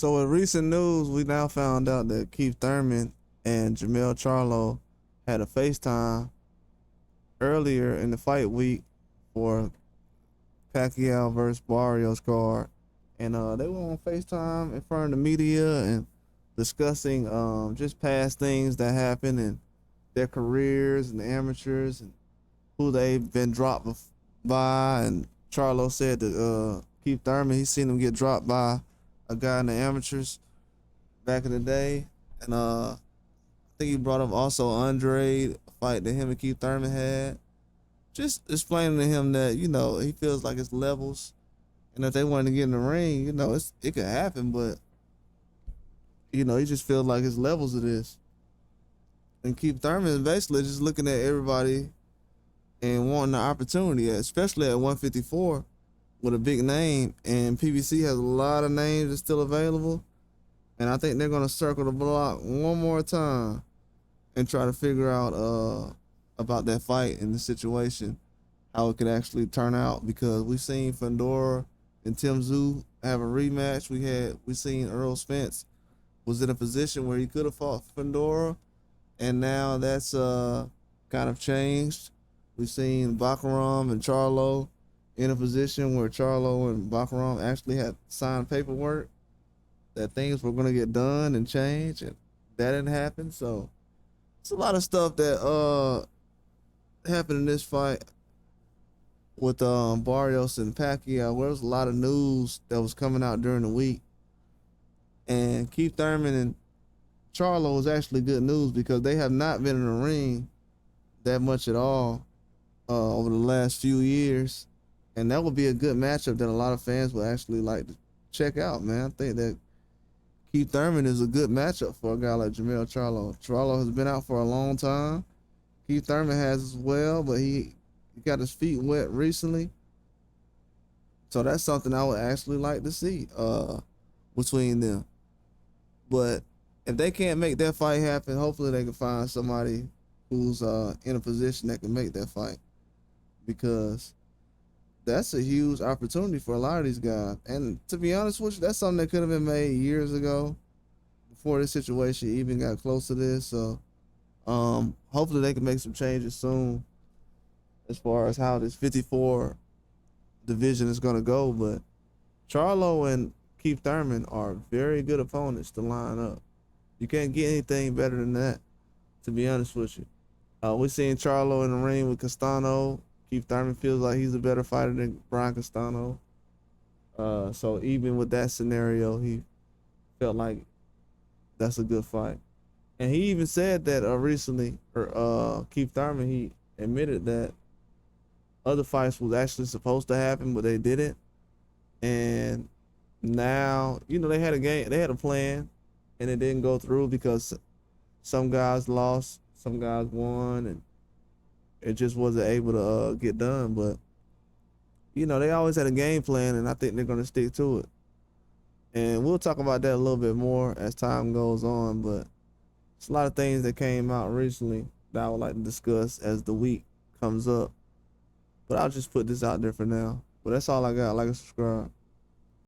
So in recent news, we now found out that Keith Thurman and Jermell Charlo had a FaceTime earlier in the fight week for Pacquiao versus Barrios card, and they were on FaceTime in front of the media and discussing just past things that happened and their careers and the amateurs and who they've been dropped by. And Charlo said that Keith Thurman, he seen him get dropped by a guy in the amateurs back in the day, and I think he brought up also Andre, a fight that him and Keith Thurman had. Just explaining to him that he feels like it's levels, and if they wanted to get in the ring, it could happen, but he just feels like it's levels of this. And Keith Thurman is basically just looking at everybody and wanting the opportunity, especially at 154 with a big name. And PBC has a lot of names that's still available, and I think they're gonna circle the block one more time and try to figure out about that fight and the situation, how it could actually turn out, because we've seen Fundora and Tim Tszyu have a rematch. We seen Earl Spence was in a position where he could have fought Fundora, and now that's kind of changed. We've seen Bakaram and Charlo in a position where Charlo and Bakaram actually had signed paperwork that things were going to get done and change, and that didn't happen. So it's a lot of stuff that happened in this fight with Barrios and Pacquiao, where there was a lot of news that was coming out during the week. And Keith Thurman and Charlo was actually good news because they have not been in the ring that much at all over the last few years. And that would be a good matchup that a lot of fans would actually like to check out, man. I think that Keith Thurman is a good matchup for a guy like Jermell Charlo. Charlo has been out for a long time. Keith Thurman has as well, but he got his feet wet recently. So that's something I would actually like to see between them. But if they can't make that fight happen, hopefully they can find somebody who's in a position that can make that fight, because that's a huge opportunity for a lot of these guys. And to be honest with you, that's something that could have been made years ago before this situation even got close to this. So hopefully they can make some changes soon as far as how this 54 division is going to go. But Charlo and Keith Thurman are very good opponents to line up. You can't get anything better than that, to be honest with you. We're seeing Charlo in the ring with Castano. Keith Thurman feels like he's a better fighter than Brian Castano. So even with that scenario, he felt like that's a good fight. And he even said that recently, Keith Thurman, he admitted that other fights was actually supposed to happen, but they didn't. And now, they had a plan, and it didn't go through because some guys lost, some guys won, and it just wasn't able to get done. But they always had a game plan, and I think they're gonna stick to it. And we'll talk about that a little bit more as time goes on. But it's a lot of things that came out recently that I would like to discuss as the week comes up. But I'll just put this out there for now. But that's all I got. Like and subscribe.